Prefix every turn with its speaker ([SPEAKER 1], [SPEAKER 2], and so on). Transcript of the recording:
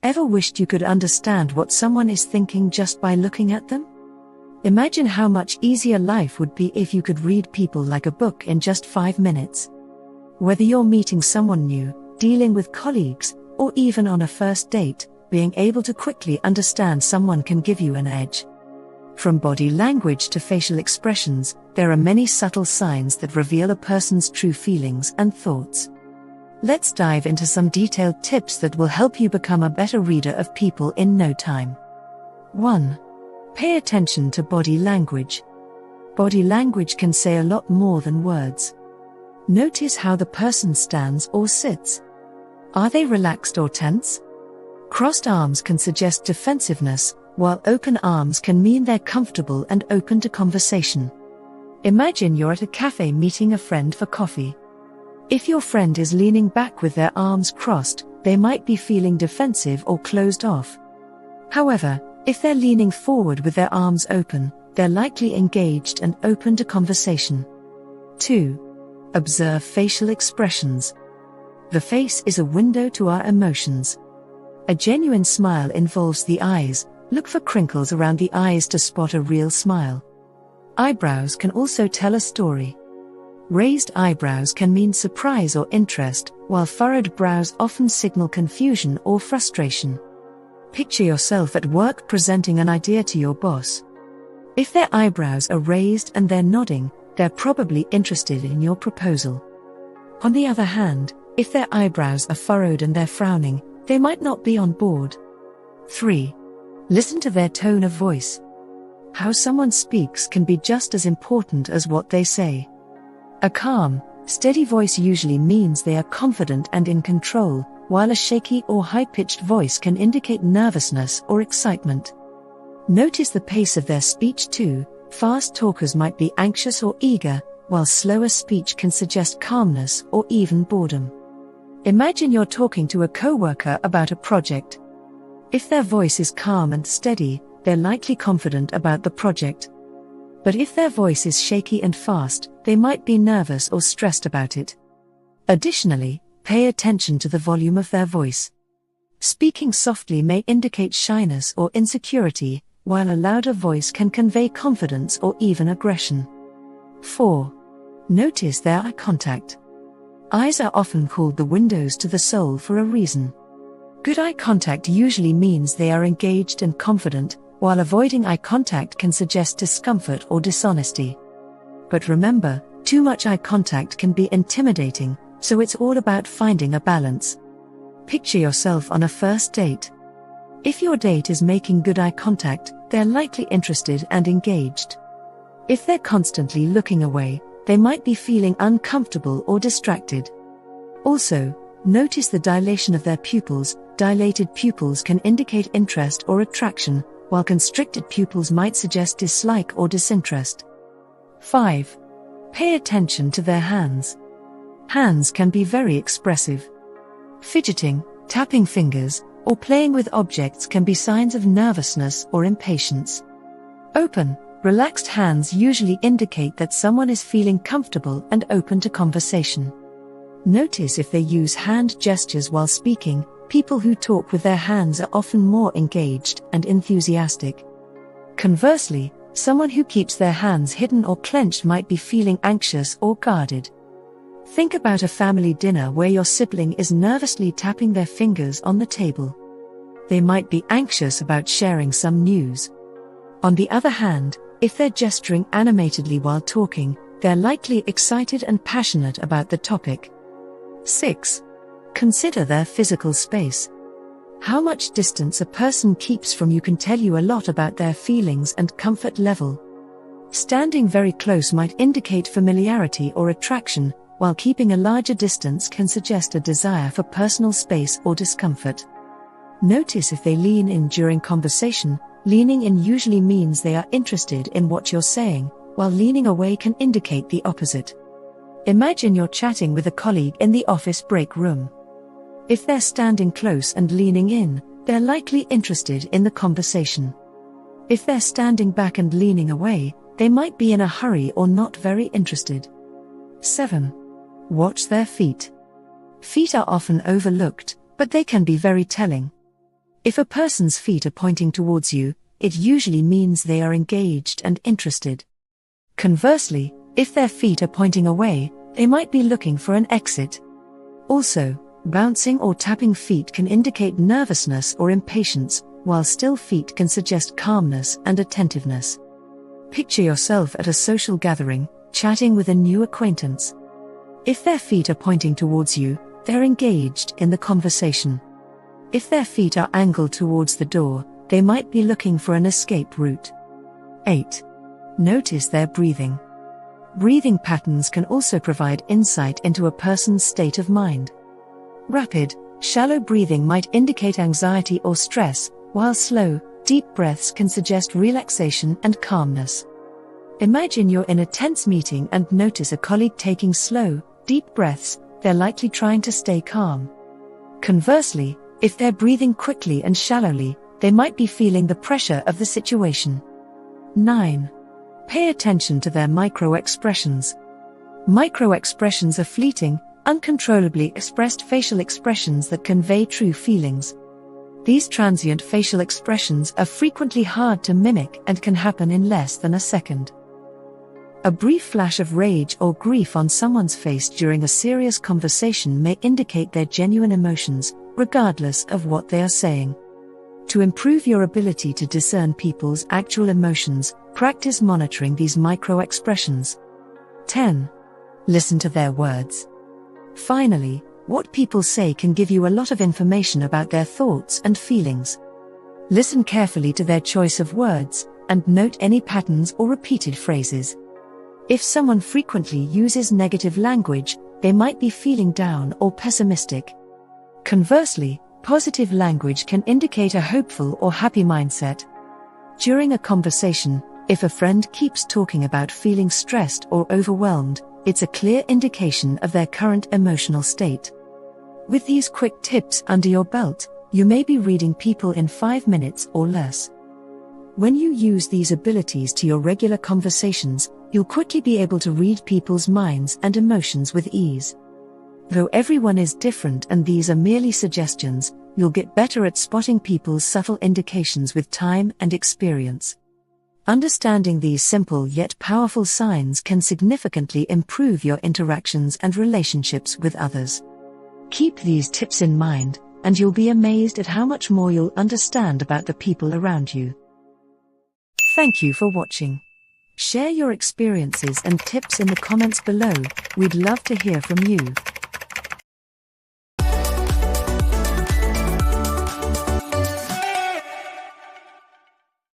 [SPEAKER 1] Ever wished you could understand what someone is thinking just by looking at them? Imagine how much easier life would be if you could read people like a book in just 5 minutes. Whether you're meeting someone new, dealing with colleagues, or even on a first date, being able to quickly understand someone can give you an edge. From body language to facial expressions, there are many subtle signs that reveal a person's true feelings and thoughts. Let's dive into some detailed tips that will help you become a better reader of people in no time. 1. Pay attention to body language. Body language can say a lot more than words. Notice how the person stands or sits. Are they relaxed or tense? Crossed arms can suggest defensiveness, while open arms can mean they're comfortable and open to conversation. Imagine you're at a cafe meeting a friend for coffee. If your friend is leaning back with their arms crossed, they might be feeling defensive or closed off. However, if they're leaning forward with their arms open, they're likely engaged and open to conversation. 2. Observe facial expressions. The face is a window to our emotions. A genuine smile involves the eyes. Look for crinkles around the eyes to spot a real smile. Eyebrows can also tell a story. Raised eyebrows can mean surprise or interest, while furrowed brows often signal confusion or frustration. Picture yourself at work presenting an idea to your boss. If their eyebrows are raised and they're nodding, they're probably interested in your proposal. On the other hand, if their eyebrows are furrowed and they're frowning, they might not be on board. 3. Listen to their tone of voice. How someone speaks can be just as important as what they say. A calm, steady voice usually means they are confident and in control, while a shaky or high-pitched voice can indicate nervousness or excitement. Notice the pace of their speech too. Fast talkers might be anxious or eager, while slower speech can suggest calmness or even boredom. Imagine you're talking to a coworker about a project. If their voice is calm and steady, they're likely confident about the project. But if their voice is shaky and fast, they might be nervous or stressed about it. Additionally, pay attention to the volume of their voice. Speaking softly may indicate shyness or insecurity, while a louder voice can convey confidence or even aggression. 4. Notice their eye contact. Eyes are often called the windows to the soul for a reason. Good eye contact usually means they are engaged and confident, while avoiding eye contact can suggest discomfort or dishonesty. But remember, too much eye contact can be intimidating, so it's all about finding a balance. Picture yourself on a first date. If your date is making good eye contact, they're likely interested and engaged. If they're constantly looking away, they might be feeling uncomfortable or distracted. Also, notice the dilation of their pupils. Dilated pupils can indicate interest or attraction, while constricted pupils might suggest dislike or disinterest. 5. Pay attention to their hands. Hands can be very expressive. Fidgeting, tapping fingers, or playing with objects can be signs of nervousness or impatience. Open, relaxed hands usually indicate that someone is feeling comfortable and open to conversation. Notice if they use hand gestures while speaking. People who talk with their hands are often more engaged and enthusiastic. Conversely, someone who keeps their hands hidden or clenched might be feeling anxious or guarded. Think about a family dinner where your sibling is nervously tapping their fingers on the table. They might be anxious about sharing some news. On the other hand, if they're gesturing animatedly while talking, they're likely excited and passionate about the topic. 6. Consider their physical space. How much distance a person keeps from you can tell you a lot about their feelings and comfort level. Standing very close might indicate familiarity or attraction, while keeping a larger distance can suggest a desire for personal space or discomfort. Notice if they lean in during conversation. Leaning in usually means they are interested in what you're saying, while leaning away can indicate the opposite. Imagine you're chatting with a colleague in the office break room. If they're standing close and leaning in, they're likely interested in the conversation. If they're standing back and leaning away, they might be in a hurry or not very interested. 7. Watch their feet. Feet are often overlooked, but they can be very telling. If a person's feet are pointing towards you, it usually means they are engaged and interested. Conversely, if their feet are pointing away, they might be looking for an exit. Also, bouncing or tapping feet can indicate nervousness or impatience, while still feet can suggest calmness and attentiveness. Picture yourself at a social gathering, chatting with a new acquaintance. If their feet are pointing towards you, they're engaged in the conversation. If their feet are angled towards the door, they might be looking for an escape route. 8. Notice their breathing. Breathing patterns can also provide insight into a person's state of mind. Rapid, shallow breathing might indicate anxiety or stress, while slow, deep breaths can suggest relaxation and calmness. Imagine you're in a tense meeting and notice a colleague taking slow, deep breaths. They're likely trying to stay calm. Conversely, if they're breathing quickly and shallowly, they might be feeling the pressure of the situation. 9. Pay attention to their microexpressions. Microexpressions are fleeting, uncontrollably expressed facial expressions that convey true feelings. These transient facial expressions are frequently hard to mimic and can happen in less than a second. A brief flash of rage or grief on someone's face during a serious conversation may indicate their genuine emotions, regardless of what they are saying. To improve your ability to discern people's actual emotions, practice monitoring these micro-expressions. 10. Listen to their words. Finally, what people say can give you a lot of information about their thoughts and feelings. Listen carefully to their choice of words, and note any patterns or repeated phrases. If someone frequently uses negative language, they might be feeling down or pessimistic. Conversely, positive language can indicate a hopeful or happy mindset. During a conversation, if a friend keeps talking about feeling stressed or overwhelmed, it's a clear indication of their current emotional state. With these quick tips under your belt, you may be reading people in 5 minutes or less. When you use these abilities to your regular conversations, you'll quickly be able to read people's minds and emotions with ease. Though everyone is different and these are merely suggestions, you'll get better at spotting people's subtle indications with time and experience. Understanding these simple yet powerful signs can significantly improve your interactions and relationships with others. Keep these tips in mind, and you'll be amazed at how much more you'll understand about the people around you. Thank you for watching. Share your experiences and tips in the comments below. We'd love to hear from you.